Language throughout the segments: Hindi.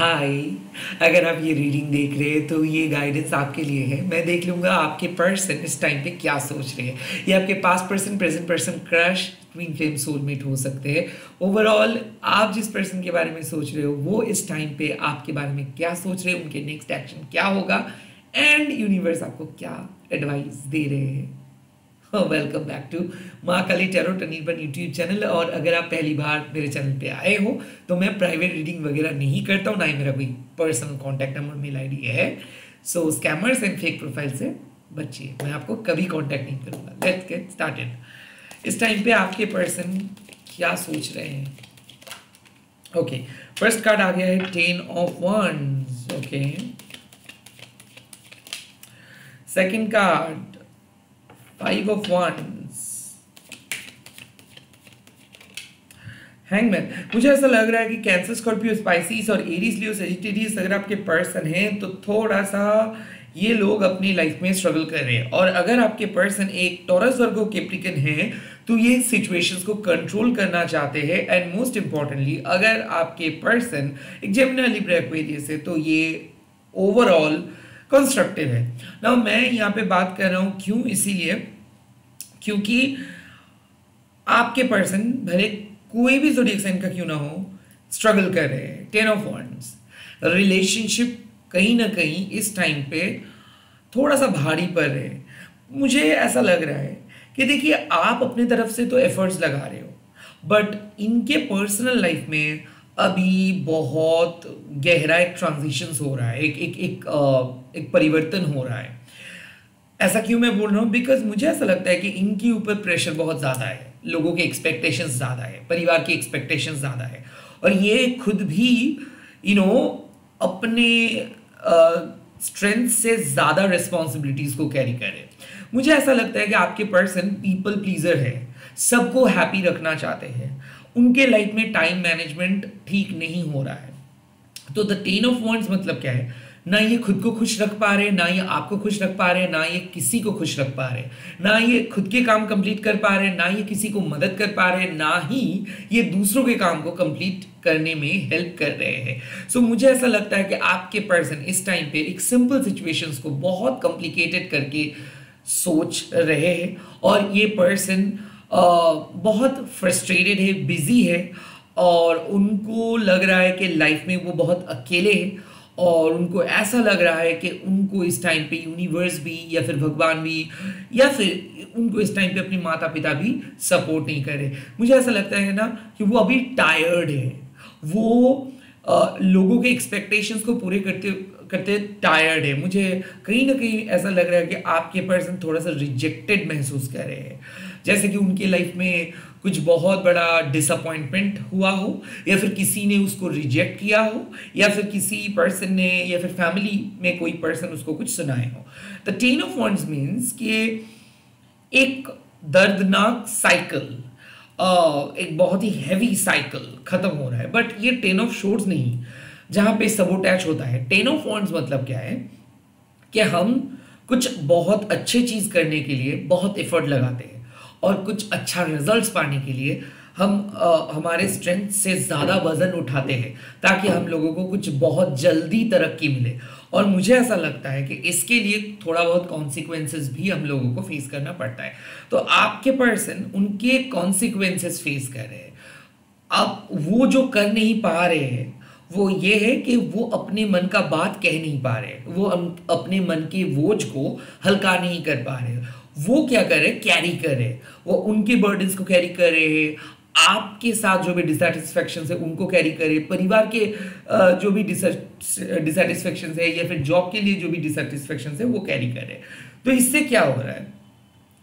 हाय। अगर आप ये रीडिंग देख रहे हैं तो ये गाइडेंस आपके लिए है। मैं देख लूँगा आपके पर्सन इस टाइम पे क्या सोच रहे हैं। ये आपके past person, present person, crush, twin flame, soulmate हो सकते हैं। ओवरऑल आप जिस पर्सन के बारे में सोच रहे हो वो इस टाइम पे आपके बारे में क्या सोच रहे हैं, उनके नेक्स्ट एक्शन क्या होगा एंड यूनिवर्स आपको क्या एडवाइस दे रहे हैं। वेलकम बैक टू माँ काली टैरो अनिर्बन यूट्यूब चैनल। और अगर आप पहली बार मेरे चैनल पे आए हो तो मैं प्राइवेट रीडिंग वगैरह नहीं करता हूँ, ना ही मेरा कोई personal contact number, mail ID है। So scammers and fake profile से बचिए, मैं आपको कभी कॉन्टैक्ट नहीं करूँगा। Let's get started. इस टाइम पे आपके पर्सन क्या सोच रहे हैं? ओके, फर्स्ट कार्ड आ गया है 10 of wands। Okay, second card 5 of wands, hangman. मुझे ऐसा लग रहा है कि कैंसर, स्कॉर्पियो, स्पाइसिस और एरीज, लियो, सजिटेरियस अगर आपके पर्सन हैं तो थोड़ा सा ये लोग अपनी लाइफ में स्ट्रगल कर रहे हैं। और अगर आपके पर्सन एक टॉरस वर्गो कैप्रिकन है तो ये सिचुएशंस को कंट्रोल करना चाहते हैं। एंड मोस्ट इंपॉर्टेंटली अगर आपके पर्सन एक जेमिनी, लिब्रा, एक्वेरियस है तो ये ओवरऑल कंस्ट्रक्टिव है ना। मैं यहाँ पे बात कर रहा हूँ क्यों, इसीलिए क्योंकि आपके पर्सन भले कोई भी ज़ोडिएक साइन का क्यों ना हो स्ट्रगल कर रहे हैं। 10 ऑफ wands, रिलेशनशिप कहीं ना कहीं इस टाइम पे थोड़ा सा भारी पड़ रहे हैं। मुझे ऐसा लग रहा है कि देखिए आप अपने तरफ से तो एफर्ट्स लगा रहे हो, बट इनके पर्सनल लाइफ में अभी बहुत गहरा एक ट्रांजिशंस हो रहा है, एक परिवर्तन हो रहा है। ऐसा क्यों मैं बोल रहा हूँ? बिकॉज मुझे ऐसा लगता है कि इनके ऊपर प्रेशर बहुत ज़्यादा है, लोगों के एक्सपेक्टेशंस ज़्यादा है, परिवार की एक्सपेक्टेशंस ज़्यादा है, और ये खुद भी अपने स्ट्रेंथ से ज़्यादा रिस्पॉन्सिबिलिटीज़ को कैरी करे। मुझे ऐसा लगता है कि आपके पर्सन पीपल प्लीजर है, सबको हैप्पी रखना चाहते हैं, उनके लाइफ में टाइम मैनेजमेंट ठीक नहीं हो रहा है। तो द 10 ऑफ wands मतलब क्या है? ना ये खुद को खुश रख पा रहे, ना ये आपको खुश रख पा रहे, ना ये किसी को खुश रख पा रहे, ना ये खुद के काम कंप्लीट कर पा रहे, ना ये किसी को मदद कर पा रहे, ना ही ये दूसरों के काम को कंप्लीट करने में हेल्प कर रहे हैं। सो मुझे ऐसा लगता है कि आपके पर्सन इस टाइम पे एक सिंपल सिचुएशंस को बहुत कॉम्प्लिकेटेड करके सोच रहे हैं। और ये पर्सन बहुत फ्रस्ट्रेटेड है, बिजी है, और उनको लग रहा है कि लाइफ में वो बहुत अकेले हैं, और उनको ऐसा लग रहा है कि उनको इस टाइम पे यूनिवर्स भी या फिर भगवान भी या फिर उनको इस टाइम पे अपने माता पिता भी सपोर्ट नहीं कर रहे। मुझे ऐसा लगता है ना कि वो अभी टायर्ड है, वो लोगों के एक्सपेक्टेशंस को पूरे करते करते टायर्ड है। मुझे कहीं ना कहीं ऐसा लग रहा है कि आपके पर्सन थोड़ा सा रिजेक्टेड महसूस कर रहे हैं, जैसे कि उनके लाइफ में कुछ बहुत बड़ा डिसअपॉइंटमेंट हुआ हो, या फिर किसी ने उसको रिजेक्ट किया हो, या फिर किसी पर्सन ने या फिर फैमिली में कोई पर्सन उसको कुछ सुनाए हो। द 10 ऑफ wands मीन्स कि एक दर्दनाक साइकिल, एक बहुत ही हैवी साइकिल खत्म हो रहा है। बट ये 10 ऑफ swords नहीं जहाँ पे सबोटैच होता है। 10 ऑफ wands मतलब क्या है कि हम कुछ बहुत अच्छे चीज़ करने के लिए बहुत एफर्ट लगाते हैं, और कुछ अच्छा रिजल्ट्स पाने के लिए हम हमारे स्ट्रेंथ से ज़्यादा वजन उठाते हैं ताकि हम लोगों को कुछ बहुत जल्दी तरक्की मिले। और मुझे ऐसा लगता है कि इसके लिए थोड़ा बहुत कॉन्सिक्वेंसेस भी हम लोगों को फेस करना पड़ता है। तो आपके पर्सन उनके कॉन्सिक्वेंसेस फेस कर रहे हैं। अब वो जो कर नहीं पा रहे हैं वो ये है कि वो अपने मन का बात कह नहीं पा रहे, वो अपने मन के बोझ को हल्का नहीं कर पा रहे। वो क्या कर रहे? कैरी कर रहे, वो उनके बर्डन्स को कैरी कर रहे हैं, आपके साथ जो भी डिसैटिस्फैक्शन है उनको कैरी करे, परिवार के जो भी डिसैटिस्फैक्शन है या फिर जॉब के लिए जो भी डिसैटिस्फैक्शन है वो कैरी कर रहे। तो इससे क्या हो रहा है?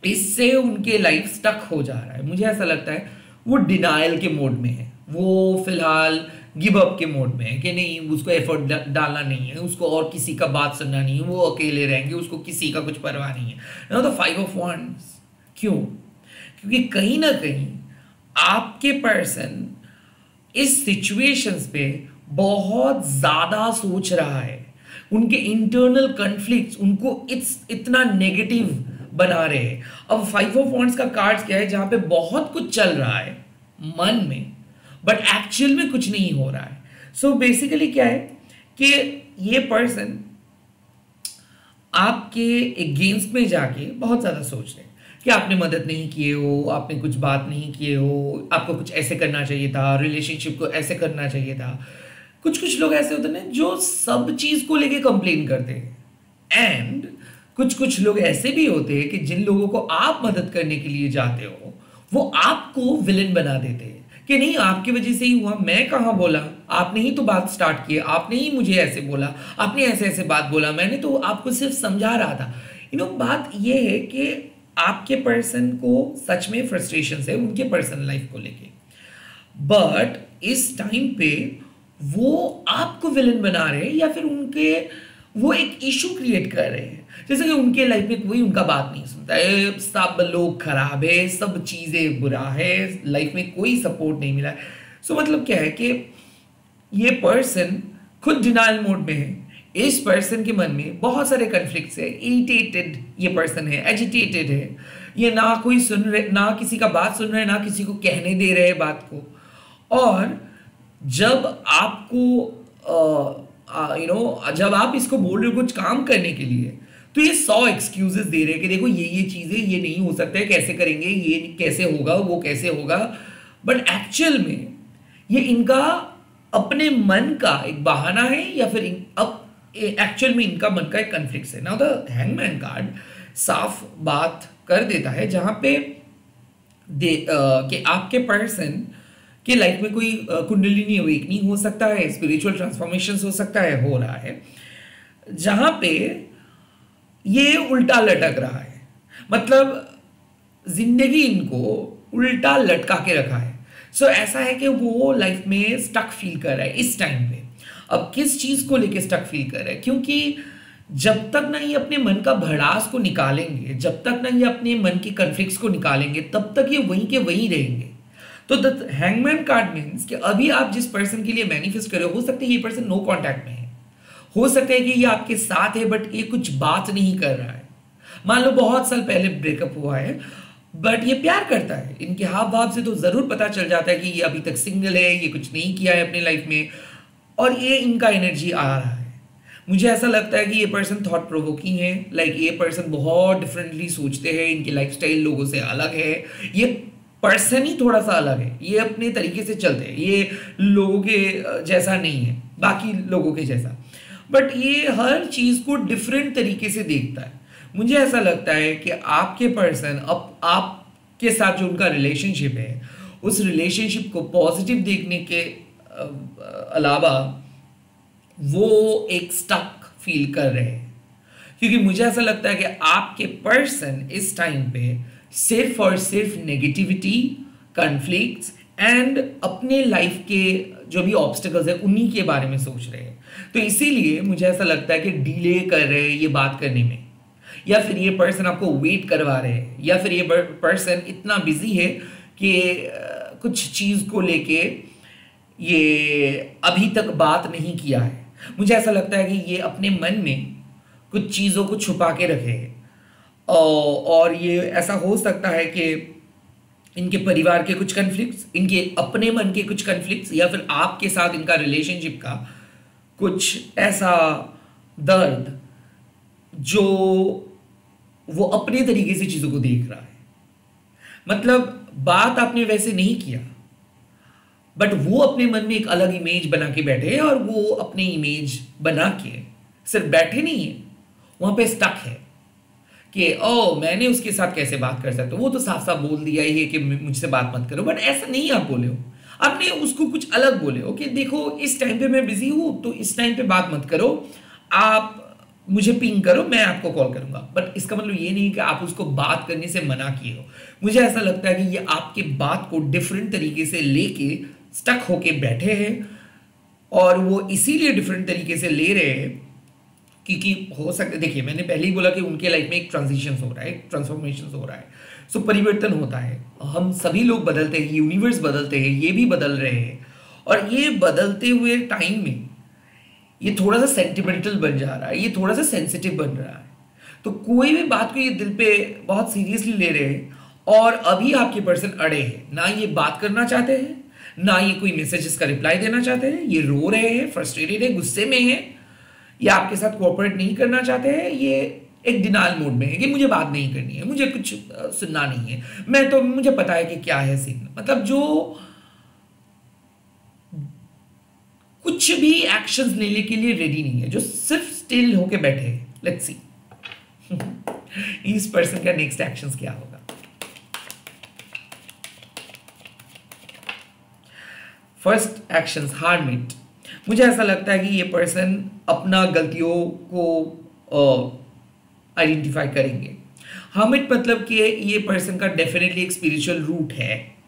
इससे उनके लाइफ स्टक हो जा रहा है। मुझे ऐसा लगता है वो डिनायल के मोड में है, वो फिलहाल गिव अप के मोड में है कि नहीं, उसको एफर्ट डालना नहीं है, उसको और किसी का बात सुनना नहीं है, वो अकेले रहेंगे, उसको किसी का कुछ परवाह नहीं है ना। तो 5 ऑफ wands क्यों? क्योंकि कहीं ना कहीं आपके पर्सन इस सिचुएशंस पे बहुत ज़्यादा सोच रहा है। उनके इंटरनल कॉन्फ्लिक्ट्स उनको इतना नेगेटिव बना रहे हैं। अब 5 ऑफ wands का कार्ड्स क्या है? जहाँ पे बहुत कुछ चल रहा है, मन में, बट एक्चुअल में कुछ नहीं हो रहा है। सो बेसिकली क्या है कि ये पर्सन आपके अगेंस्ट में जाके बहुत ज़्यादा सोच रहे हैं कि आपने मदद नहीं किए हो, आपने कुछ बात नहीं किए हो, आपको कुछ ऐसे करना चाहिए था, रिलेशनशिप को ऐसे करना चाहिए था। कुछ कुछ लोग ऐसे होते हैं ना जो सब चीज़ को लेके कंप्लेन करते हैं, एंड कुछ कुछ लोग ऐसे भी होते हैं कि जिन लोगों को आप मदद करने के लिए जाते हो वो आपको विलन बना देते हैं कि नहीं आपकी वजह से ही हुआ, मैं कहाँ बोला, आपने ही तो बात स्टार्ट की, आपने ही मुझे ऐसे बोला, आपने ऐसे ऐसे बात बोला, मैंने तो आपको सिर्फ समझा रहा था। बात ये है कि आपके पर्सन को सच में फ्रस्ट्रेशन है उनके पर्सनल लाइफ को लेके, बट इस टाइम पे वो आपको विलन बना रहे हैं या फिर उनके वो एक इशू क्रिएट कर रहे हैं, जैसे कि उनके लाइफ में कोई उनका बात नहीं सुनता है, सब लोग खराब है, सब चीज़ें बुरा है, लाइफ में कोई सपोर्ट नहीं मिला है। सो मतलब क्या है कि ये पर्सन खुद डिनाइल मोड में है, इस पर्सन के मन में बहुत सारे कन्फ्लिक्ट्स है, इरिटेटेड ये पर्सन है, एजिटेटेड है, ये ना कोई सुन रहे, ना किसी का बात सुन रहे, ना किसी को कहने दे रहे बात को। और जब आपको जब आप इसको बोल रहे हो कुछ काम करने के लिए, तो ये 100 एक्सक्यूजेस दे रहे हैं कि देखो ये चीज़ें ये नहीं हो सकता है, कैसे करेंगे, ये कैसे होगा, वो कैसे होगा, बट एक्चुअल में ये इनका अपने मन का एक बहाना है या फिर अब एक्चुअल में इनका मन का एक कन्फ्लिक्ट है। नाउ द हैंगमैन कार्ड साफ बात कर देता है जहां पे कि आपके पर्सन कि लाइफ में कोई कुंडलिनी अवेकनिंग हो सकता है, स्पिरिचुअल ट्रांसफॉर्मेशन हो सकता है, हो रहा है, जहां पे ये उल्टा लटक रहा है, मतलब जिंदगी इनको उल्टा लटका के रखा है। सो ऐसा है कि वो लाइफ में स्टक फील कर रहा है इस टाइम पे। अब किस चीज को लेके स्टक फील कर रहा है, क्योंकि जब तक ना ये अपने मन का भड़ास को निकालेंगे, जब तक ना ये अपने मन की कन्फ्लिक्ट्स को निकालेंगे, तब तक ये वहीं के वहीं रहेंगे। तो द हैंगमैन कार्ड मीन्स कि अभी आप जिस पर्सन के लिए मैनिफेस्ट कर रहे हो सकता है ये पर्सन नो कांटेक्ट में है, हो सकता है कि ये आपके साथ है बट ये कुछ बात नहीं कर रहा है। मान लो बहुत साल पहले ब्रेकअप हुआ है बट ये प्यार करता है, इनके हाव भाव से तो जरूर पता चल जाता है कि ये अभी तक सिंगल है, ये कुछ नहीं किया है अपनी लाइफ में, और ये इनका एनर्जी आ रहा है। मुझे ऐसा लगता है कि ये पर्सन थॉट प्रोवोकिंग है, लाइक ये पर्सन बहुत डिफरेंटली सोचते हैं, इनकी लाइफस्टाइल लोगों से अलग है, ये पर्सन ही थोड़ा सा अलग है, ये अपने तरीके से चलते हैं, ये लोगों के जैसा नहीं है, बाकी लोगों के जैसा, बट ये हर चीज को डिफरेंट तरीके से देखता है। मुझे ऐसा लगता है कि आपके पर्सन अब आपके साथ जो उनका रिलेशनशिप है उस रिलेशनशिप को पॉजिटिव देखने के अलावा वो एक स्टक फील कर रहे हैं, क्योंकि मुझे ऐसा लगता है कि आपके पर्सन इस टाइम पे सिर्फ और सिर्फ नेगेटिविटी, कॉन्फ्लिक्ट्स एंड अपने लाइफ के जो भी ऑब्स्टिकल्स है उन्हीं के बारे में सोच रहे हैं। तो इसीलिए मुझे ऐसा लगता है कि डिले कर रहे हैं ये बात करने में, या फिर ये पर्सन आपको वेट करवा रहे हैं, या फिर ये पर्सन इतना बिजी है कि कुछ चीज़ को लेके ये अभी तक बात नहीं किया है। मुझे ऐसा लगता है कि ये अपने मन में कुछ चीज़ों को छुपा के रखे हैं, और ये ऐसा हो सकता है कि इनके परिवार के कुछ कन्फ्लिक्ट्स, इनके अपने मन के कुछ कन्फ्लिक्ट्स, या फिर आपके साथ इनका रिलेशनशिप का कुछ ऐसा दर्द जो वो अपने तरीके से चीज़ों को देख रहा है। मतलब बात आपने वैसे नहीं किया बट वो अपने मन में एक अलग इमेज बना के बैठे हैं, और वो अपनी इमेज बना के सिर्फ बैठे नहीं है, वहां पे स्टक है कि मैंने उसके साथ कैसे बात कर सकता हूँ, वो तो साफ साफ बोल दिया ही है कि मुझसे बात मत करो, बट ऐसा नहीं आप बोले हो, आपने उसको कुछ अलग बोले हो कि देखो इस टाइम पे मैं बिजी हूँ तो इस टाइम पे बात मत करो, आप मुझे पिंग करो, मैं आपको कॉल करूंगा। बट इसका मतलब ये नहीं कि आप उसको बात करने से मना किए हो। मुझे ऐसा लगता है कि ये आपके बात को डिफरेंट तरीके से लेके स्टक होके बैठे हैं, और वो इसीलिए डिफरेंट तरीके से ले रहे हैं क्योंकि हो सकता है, देखिए मैंने पहले ही बोला कि उनके लाइफ में एक ट्रांजिशन हो रहा है, एक ट्रांसफॉर्मेशन हो रहा है, सो परिवर्तन होता है, हम सभी लोग बदलते हैं, यूनिवर्स बदलते हैं, ये भी बदल रहे हैं, और ये बदलते हुए टाइम में ये थोड़ा सा सेंटिमेंटल बन जा रहा है, ये थोड़ा सा सेंसिटिव बन रहा है, तो कोई भी बात को ये दिल पे बहुत सीरियसली ले रहे हैं, और अभी आपके पर्सन अड़े हैं, ना ये बात करना चाहते हैं, ना ये कोई मैसेजेस का रिप्लाई देना चाहते हैं, ये रो रहे हैं, फ्रस्ट्रेटेड है, गुस्से में है, या आपके साथ कोऑपरेट नहीं करना चाहते हैं, ये एक डिनायल मोड में है कि मुझे बात नहीं करनी है, मुझे कुछ सुनना नहीं है, मैं तो मुझे पता है कि क्या है सीन, मतलब जो कुछ भी एक्शंस लेने के लिए रेडी नहीं है, जो सिर्फ स्टिल होके बैठे हैं। लेट्स सी इस पर्सन का नेक्स्ट एक्शंस क्या होगा। First actions, hermit. मुझे ऐसा लगता है कि ये पर्सन अपना गलतियों को आइडेंटिफाई करेंगे। हार्मिट मतलब कि ये पर्सन का डेफिनेटली एक स्पिरिचुअल रूट है,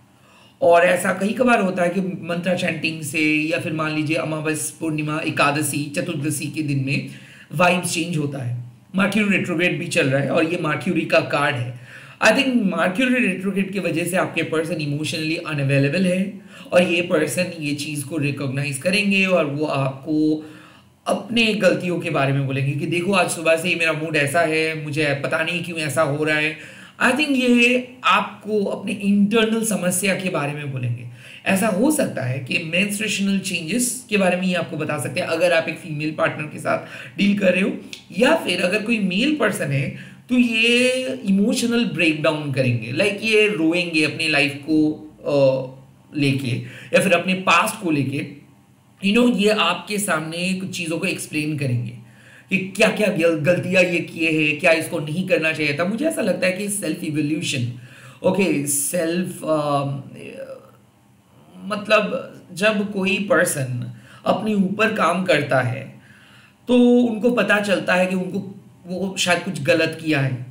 और ऐसा कई कबार होता है कि मंत्रा चैंटिंग से, या फिर मान लीजिए अमावस, पूर्णिमा, एकादशी, चतुर्दशी के दिन में वाइब्स चेंज होता है। मर्क्यूरी रेट्रोग्रेड भी चल रहा है और ये मर्क्यूरी का कार्ड है। आई थिंक मर्क्यूरी रेट्रोग्रेड की वजह से आपके पर्सन इमोशनली अनअवेलेबल है, और ये पर्सन ये चीज़ को रिकॉग्नाइज करेंगे और वो आपको अपने गलतियों के बारे में बोलेंगे कि देखो आज सुबह से ही मेरा मूड ऐसा है, मुझे पता नहीं क्यों ऐसा हो रहा है। आई थिंक ये आपको अपने इंटरनल समस्या के बारे में बोलेंगे। ऐसा हो सकता है कि मेंस्ट्रुएशनल चेंजेस के बारे में ये आपको बता सकते हैं अगर आप एक फीमेल पार्टनर के साथ डील कर रहे हो, या फिर अगर कोई मेल पर्सन है तो ये इमोशनल ब्रेकडाउन करेंगे, लाइक ये रोएंगे अपनी लाइफ को लेके, या फिर अपने पास्ट को लेके। ये आपके सामने कुछ चीज़ों को एक्सप्लेन करेंगे कि क्या क्या गलतियां ये किए हैं, क्या इसको नहीं करना चाहिए था। मुझे ऐसा लगता है कि सेल्फ इवोल्यूशन, सेल्फ मतलब जब कोई पर्सन अपने ऊपर काम करता है तो उनको पता चलता है कि उनको वो शायद कुछ गलत किया है,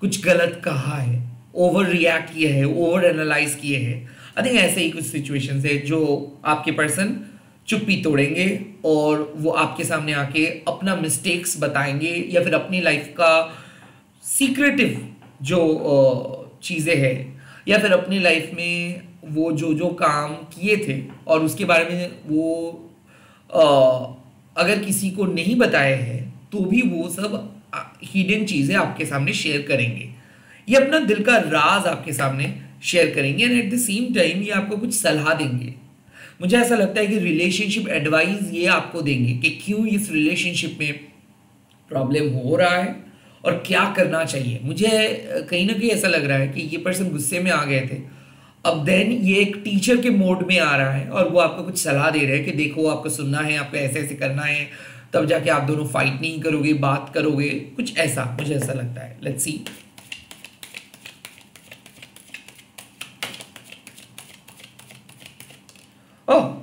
कुछ गलत कहा है, ओवर रिएक्ट किए हैं, ओवर एनालाइज किए हैं। आई थिंक ऐसे ही कुछ सिचुएशंस है जो आपके पर्सन चुप्पी तोड़ेंगे और वो आपके सामने आके अपना मिस्टेक्स बताएंगे, या फिर अपनी लाइफ का सीक्रेटिव जो चीज़ें हैं, या फिर अपनी लाइफ में वो जो जो काम किए थे और उसके बारे में वो अगर किसी को नहीं बताए हैं तो भी वो सब हिडन चीज़ें आपके सामने शेयर करेंगे। ये अपना दिल का राज आपके सामने शेयर करेंगे, and at the same time ये आपको कुछ सलाह देंगे। मुझे ऐसा लगता है कि रिलेशनशिप एडवाइस ये आपको देंगे कि क्यों इस रिलेशनशिप में प्रॉब्लम हो रहा है और क्या करना चाहिए। मुझे कहीं ना कहीं ऐसा लग रहा है कि ये पर्सन गुस्से में आ गए थे, अब देन ये एक टीचर के मोड में आ रहा है और वो आपको कुछ सलाह दे रहे हैं कि देखो आपको सुनना है, आपको ऐसे ऐसे करना है, तब जाके आप दोनों फाइट नहीं करोगे, बात करोगे, कुछ ऐसा मुझे ऐसा लगता है। Let's see.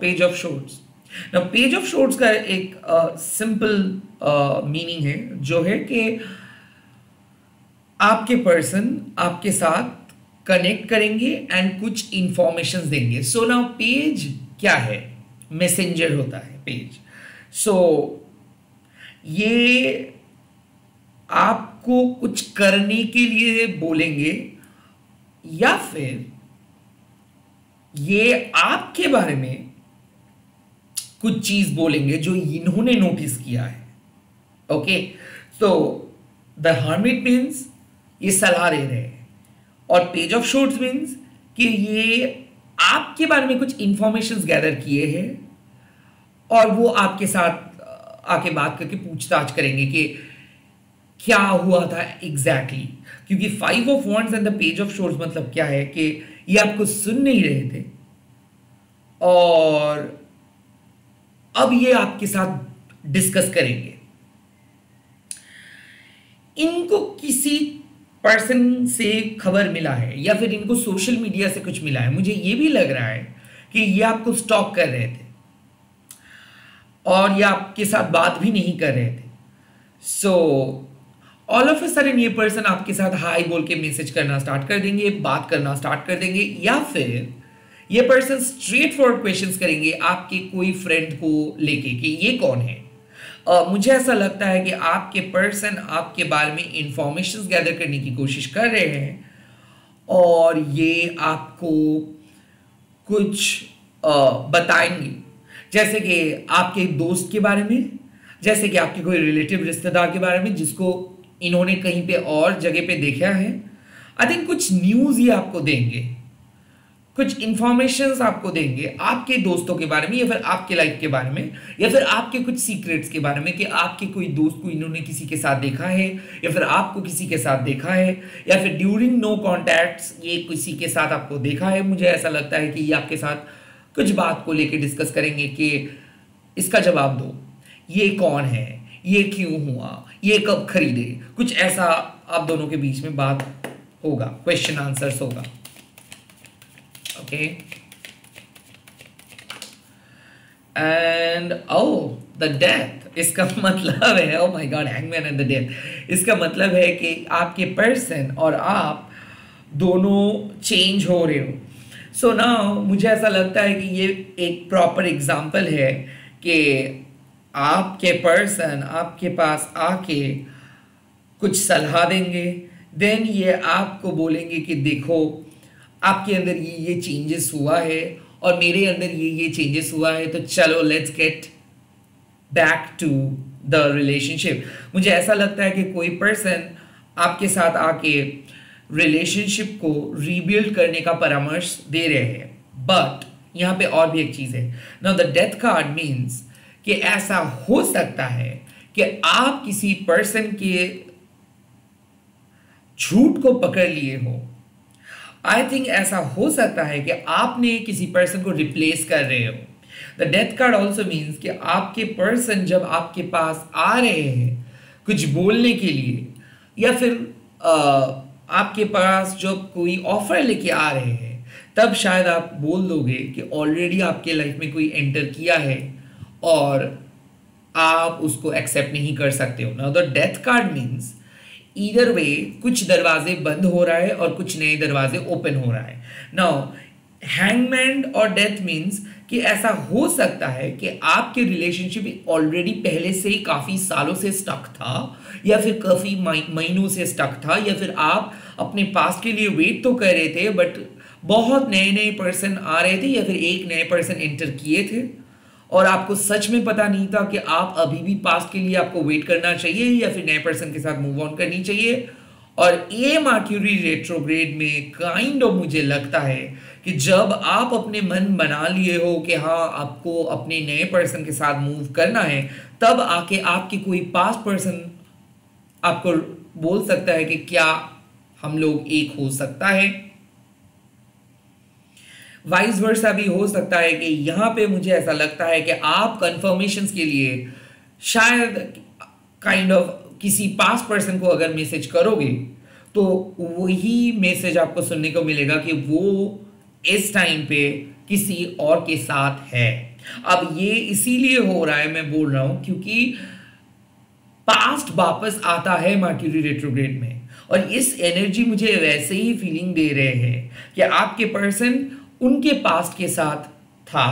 Page of shorts. ना पेज ऑफ शॉर्ट्स का एक सिंपल मीनिंग है जो है कि आपके पर्सन आपके साथ कनेक्ट करेंगे एंड कुछ इंफॉर्मेशन देंगे। सो नाउ पेज क्या है? मैसेंजर होता है पेज। सो ये आपको कुछ करने के लिए बोलेंगे, या फिर ये आपके बारे में कुछ चीज बोलेंगे जो इन्होंने नोटिस किया है। ओके, तो द हर्मिट मीन्स ये सलाह दे रहे हैं, और पेज ऑफ शॉर्ट्स मीन्स कि ये आपके बारे में कुछ इंफॉर्मेशन गैदर किए हैं और वो आपके साथ आके बात करके पूछताछ करेंगे कि क्या हुआ था एग्जैक्टली। क्योंकि 5 of wands and the page of shorts मतलब क्या है कि ये आपको सुन नहीं रहे थे और अब ये आपके साथ डिस्कस करेंगे। इनको किसी पर्सन से खबर मिला है या फिर इनको सोशल मीडिया से कुछ मिला है। मुझे ये भी लग रहा है कि ये आपको स्टॉक कर रहे थे और ये आपके साथ बात भी नहीं कर रहे थे। So all of a sudden ये पर्सन आपके साथ हाई बोल के मैसेज करना स्टार्ट कर देंगे, बात करना स्टार्ट कर देंगे, या फिर ये पर्सन स्ट्रेट फॉरवर्ड क्वेश्चंस करेंगे आपके कोई फ्रेंड को लेके कि ये कौन है। मुझे ऐसा लगता है कि आपके पर्सन आपके बारे में इंफॉर्मेशन गैदर करने की कोशिश कर रहे हैं और ये आपको कुछ बताएंगे, जैसे कि आपके दोस्त के बारे में, जैसे कि आपके कोई रिलेटिव रिश्तेदार के बारे में जिसको इन्होंने कहीं पे और जगह पे देखा है। आई थिंक कुछ न्यूज़ ये आपको देंगे कुछ इंफॉर्मेशंस आपको देंगे आपके दोस्तों के बारे में, या फिर आपके लाइफ के बारे में, या फिर आपके कुछ सीक्रेट्स के बारे में कि आपके कोई दोस्त को इन्होंने किसी के साथ देखा है, या फिर आपको किसी के साथ देखा है, या फिर ड्यूरिंग नो कॉन्टैक्ट्स ये किसी के साथ आपको देखा है। मुझे ऐसा लगता है कि ये आपके साथ कुछ बात को लेकर डिस्कस करेंगे कि इसका जवाब दो, ये कौन है, ये क्यों हुआ, ये कब खरीदे, कुछ ऐसा आप दोनों के बीच में बात होगा, क्वेश्चन आंसर्स होगा। ओके, एंड द डेथ, इसका मतलब है, oh my God, hangman and the death, इसका मतलब है कि आपके पर्सन और आप दोनों चेंज हो रहे हो। सो नाउ मुझे ऐसा लगता है कि ये एक प्रॉपर एग्जांपल है कि आपके पर्सन आपके पास आके कुछ सलाह देंगे, देन ये आपको बोलेंगे कि देखो आपके अंदर ये चेंजेस हुआ है और मेरे अंदर ये चेंजेस हुआ है, तो चलो let's get back to the relationship. मुझे ऐसा लगता है कि कोई पर्सन आपके साथ आके रिलेशनशिप को रीबिल्ड करने का परामर्श दे रहे हैं। बट यहाँ पे और भी एक चीज़ है। Now the death card means कि ऐसा हो सकता है कि आप किसी पर्सन के झूठ को पकड़ लिए हो। आई थिंक ऐसा हो सकता है कि आपने किसी पर्सन को रिप्लेस कर रहे हो। The death card also means कि आपके पर्सन जब आपके पास आ रहे हैं कुछ बोलने के लिए, या फिर आपके पास जब कोई ऑफर लेके आ रहे हैं, तब शायद आप बोल दोगे कि ऑलरेडी आपके लाइफ में कोई एंटर किया है और आप उसको एक्सेप्ट नहीं कर सकते हो। Now the death card means either way कुछ दरवाजे बंद हो रहा है और कुछ नए दरवाजे ओपन हो रहा है। नाउ हैंगमैन और डेथ मीन्स कि ऐसा हो सकता है कि आपके रिलेशनशिप ऑलरेडी पहले से ही काफ़ी सालों से स्टक था, या फिर काफ़ी महीनों से स्टक था, या फिर आप अपने पास्ट के लिए वेट तो कर रहे थे बट बहुत नए नए पर्सन आ रहे थे, या फिर एक नए पर्सन एंटर किए थे और आपको सच में पता नहीं था कि आप अभी भी पास्ट के लिए आपको वेट करना चाहिए या फिर नए पर्सन के साथ मूव ऑन करनी चाहिए। और ये मर्क्यूरी रेट्रोग्रेड में काइंड ऑफ मुझे लगता है कि जब आप अपने मन बना लिए हो कि हाँ आपको अपने नए पर्सन के साथ मूव करना है, तब आके आपके कोई पास्ट पर्सन आपको बोल सकता है कि क्या हम लोग एक हो सकता है। वाइस वर्सा भी हो सकता है कि यहाँ पे मुझे ऐसा लगता है कि आप कंफर्मेशंस के लिए शायद काइंड ऑफ किसी पास्ट पर्सन को अगर मैसेज करोगे तो वही मैसेज आपको सुनने को मिलेगा कि वो इस टाइम पे किसी और के साथ है। अब ये इसीलिए हो रहा है, मैं बोल रहा हूं, क्योंकि पास्ट वापस आता है मर्क्यूरी रेट्रोग्रेड में, और इस एनर्जी मुझे वैसे ही फीलिंग दे रहे हैं कि आपके पर्सन उनके पास्ट के साथ था,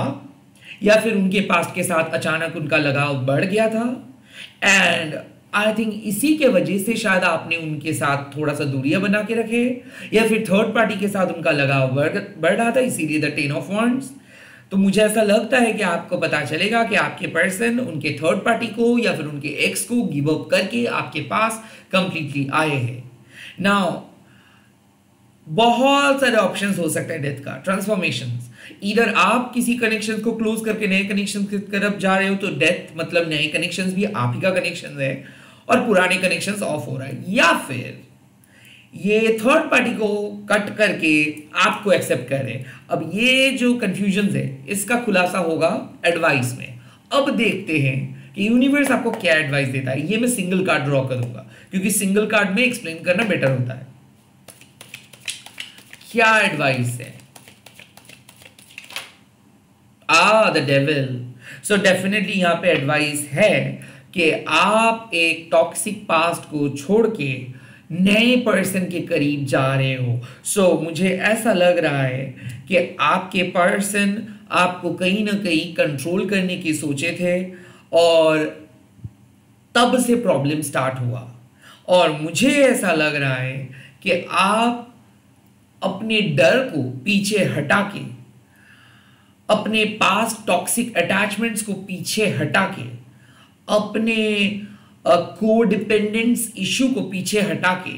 या फिर उनके पास्ट के साथ अचानक उनका लगाव बढ़ गया था, एंड आई थिंक इसी के वजह से शायद आपने उनके साथ थोड़ा सा दूरियां बना के रखे, या फिर थर्ड पार्टी के साथ उनका लगाव बढ़ रहा था, इसीलिए द 10 ऑफ वांड्स। तो मुझे ऐसा लगता है कि आपको पता चलेगा कि आपके पर्सन उनके थर्ड पार्टी को या फिर उनके एक्स को गिव अप करके आपके पास कंप्लीटली आए हैं। नाउ बहुत सारे ऑप्शंस हो सकते हैं डेथ का, ट्रांसफॉर्मेशंस। इधर आप किसी कनेक्शंस को क्लोज करके नए कनेक्शंस की तरफ जा रहे हो, तो डेथ मतलब नए कनेक्शंस भी आप ही का कनेक्शन है और पुराने कनेक्शंस ऑफ हो रहा है, या फिर ये थर्ड पार्टी को कट करके आपको एक्सेप्ट कर रहे हैं। अब ये जो कंफ्यूजन है इसका खुलासा होगा एडवाइस में। अब देखते हैं कि यूनिवर्स आपको क्या एडवाइस देता है। ये मैं सिंगल कार्ड ड्रॉ करूंगा क्योंकि सिंगल कार्ड में एक्सप्लेन करना बेटर होता है। क्या एडवाइस है? The devil. सो डेफिनेटली यहां पे एडवाइस है कि आप एक टॉक्सिक पास्ट को छोड़ के नए पर्सन के करीब जा रहे हो। सो मुझे ऐसा लग रहा है कि आपके पर्सन आपको कहीं ना कहीं कंट्रोल करने की सोचे थे और तब से प्रॉब्लम स्टार्ट हुआ। और मुझे ऐसा लग रहा है कि आप अपने डर को पीछे हटा के, अपने पास टॉक्सिक अटैचमेंट्स को पीछे हटा के, अपने कोडिपेंडेंस इशू को पीछे हटा के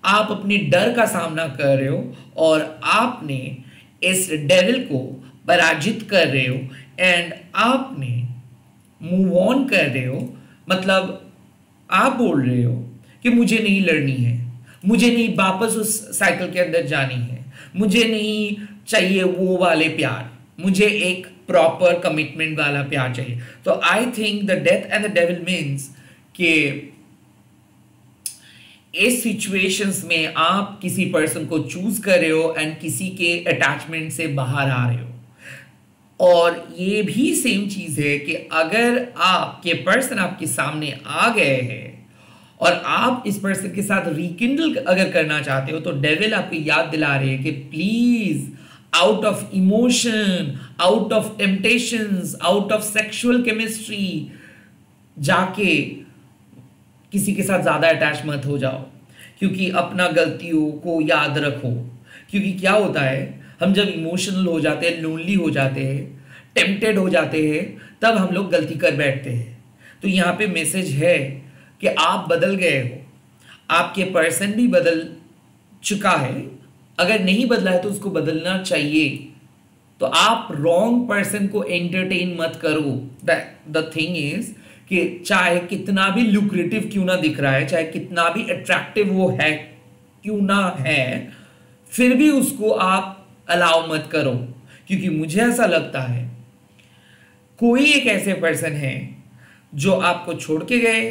आप अपने डर का सामना कर रहे हो और आपने इस डेविल को पराजित कर रहे हो एंड आपने मूव ऑन कर रहे हो, मतलब आप बोल रहे हो कि मुझे नहीं लड़नी है, मुझे नहीं वापस उस साइकिल के अंदर जानी है, मुझे नहीं चाहिए वो वाले प्यार, मुझे एक प्रॉपर कमिटमेंट वाला प्यार चाहिए। तो I think the death and the devil means कि इस सिचुएशंस में आप किसी पर्सन को चूज कर रहे हो एंड किसी के अटैचमेंट से बाहर आ रहे हो। और ये भी सेम चीज है कि अगर आपके पर्सन आपके सामने आ गए हैं और आप इस पर्सन के साथ रिकिंडल अगर करना चाहते हो, तो डेविल आपको याद दिला रहे हैं कि please out of emotion, out of temptations, out of sexual chemistry जाके किसी के साथ ज्यादा अटैच मत हो जाओ, क्योंकि अपना गलतियों को याद रखो। क्योंकि क्या होता है, हम जब इमोशनल हो जाते हैं, लोनली हो जाते हैं, टेम्पटेड हो जाते हैं, तब हम लोग गलती कर बैठते हैं। तो यहाँ पे मैसेज है कि आप बदल गए हो, आपके पर्सन भी बदल चुका है, अगर नहीं बदला है तो उसको बदलना चाहिए। तो आप रॉन्ग पर्सन को एंटरटेन मत करो। द थिंग इज कि चाहे कितना भी लुक्रेटिव क्यों ना दिख रहा है, चाहे कितना भी अट्रैक्टिव वो है क्यों ना है, फिर भी उसको आप अलाउ मत करो। क्योंकि मुझे ऐसा लगता है कोई एक ऐसे पर्सन है जो आपको छोड़ के गए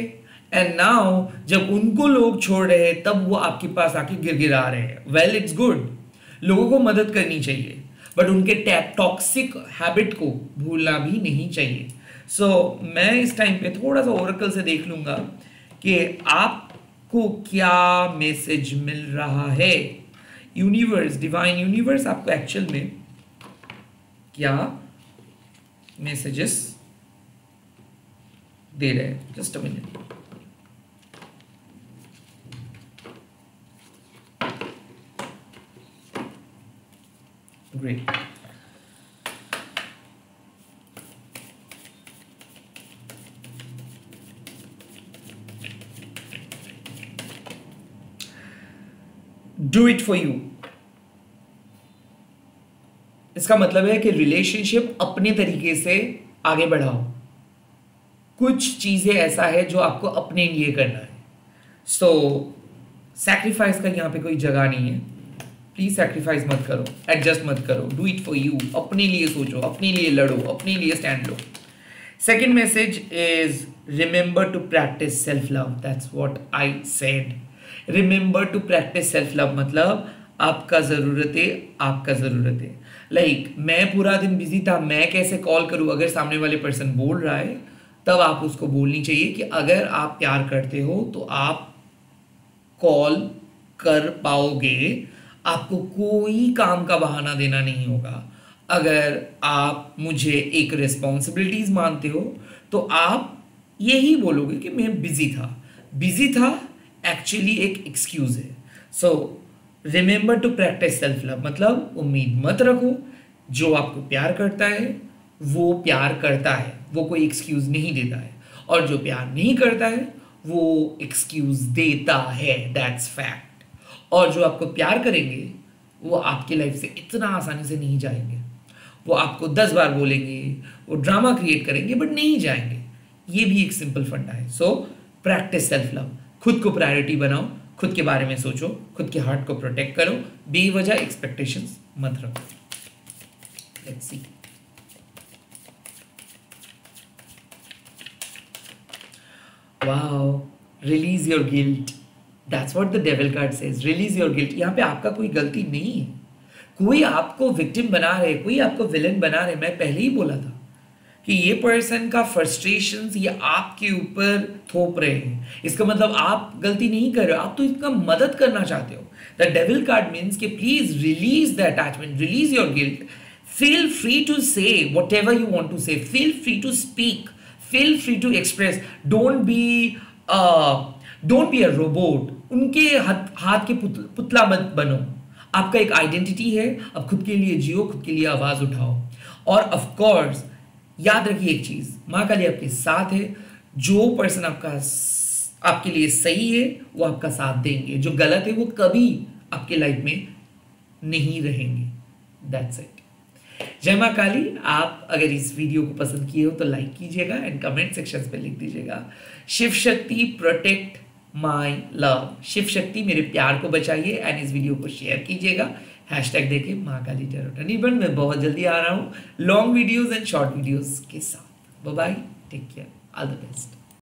एंड नाउ जब उनको लोग छोड़ रहे हैं तब वो आपके पास आके गिड़गिड़ा रहे हैं। वेल इट्स गुड, लोगों को मदद करनी चाहिए, बट उनके टॉक्सिक हैबिट को भूलना भी नहीं चाहिए। सो मैं इस टाइम पे थोड़ा सा ओरेकल से देख लूंगा कि आपको क्या मैसेज मिल रहा है। यूनिवर्स, डिवाइन यूनिवर्स आपको एक्चुअल में क्या मैसेजेस दे रहे हैं। Just a minute. Great. Do it for you. इसका मतलब है कि रिलेशनशिप अपने तरीके से आगे बढ़ाओ। कुछ चीजें ऐसा है जो आपको अपने लिए करना है। सो सैक्रिफाइस का यहां पे कोई जगह नहीं है। प्लीज सैक्रिफाइस मत करो, एडजस्ट मत करो। Do it for you. अपने लिए सोचो, अपने लिए लड़ो, अपने लिए स्टैंड लो। Second message is remember to practise self love. That's what I said. Remember to practise self love मतलब आपका ज़रूरत है, आपका ज़रूरत है। लाइक मैं पूरा दिन बिजी था, मैं कैसे कॉल करूं। अगर सामने वाले पर्सन बोल रहा है तब आप उसको बोलनी चाहिए कि अगर आप प्यार करते हो तो आप कॉल कर पाओगे, आपको कोई काम का बहाना देना नहीं होगा। अगर आप मुझे एक रिस्पॉन्सिबिलिटीज मानते हो तो आप यही बोलोगे कि मैं बिजी था। बिजी था एक्चुअली एक एक्सक्यूज है। So remember to practise self love मतलब उम्मीद मत रखो, जो आपको प्यार करता है वो प्यार करता है, वो कोई एक्सक्यूज नहीं देता है। और जो प्यार नहीं करता है वो एक्सक्यूज देता है। That's fact. और जो आपको प्यार करेंगे वो आपकी लाइफ से इतना आसानी से नहीं जाएंगे। वो आपको 10 बार बोलेंगे, वो ड्रामा क्रिएट करेंगे, बट नहीं जाएंगे। ये भी एक सिंपल फंडा है। So practice self love. खुद को प्रायोरिटी बनाओ, खुद के बारे में सोचो, खुद के हार्ट को प्रोटेक्ट करो, बेवजह एक्सपेक्टेशंस मत रखो। Let's see. Wow, release your guilt. That's what the devil card says. Release your guilt. यहाँ पे आपका कोई गलती नहीं है। कोई आपको विक्टिम बना रहे, कोई आपको विलन बना रहे। मैं पहले ही बोला था कि ये पर्सन का फ्रस्ट्रेशंस ये आपके ऊपर थोप रहे हैं। इसका मतलब आप गलती नहीं कर रहे हो, आप तो इसका मदद करना चाहते हो। द डेविल कार्ड मीन्स कि please release the attachment, release your guilt. Feel free to say whatever you want to say, feel free to speak, feel free to express. Don't be a robot. उनके हाथ के पुतला मत बनो। आपका एक आइडेंटिटी है, अब खुद के लिए जियो, खुद के लिए आवाज उठाओ। और ऑफ कोर्स याद रखिए एक चीज, माँ काली आपके साथ है। जो पर्सन आपके लिए सही है वो आपका साथ देंगे, जो गलत है वो कभी आपके लाइफ में नहीं रहेंगे। That's it. जय माँ काली। आप अगर इस वीडियो को पसंद किए हो तो लाइक कीजिएगा एंड कमेंट सेक्शन पे लिख दीजिएगा Shiv Shakti protect my love, Shiv Shakti मेरे प्यार को बचाइए, एंड इस वीडियो को शेयर कीजिएगा हैशटैग देके महाकाली टैरो टनीबन। मैं बहुत जल्दी आ रहा हूँ long videos and short videos के साथ। Bye bye, take care, all the best.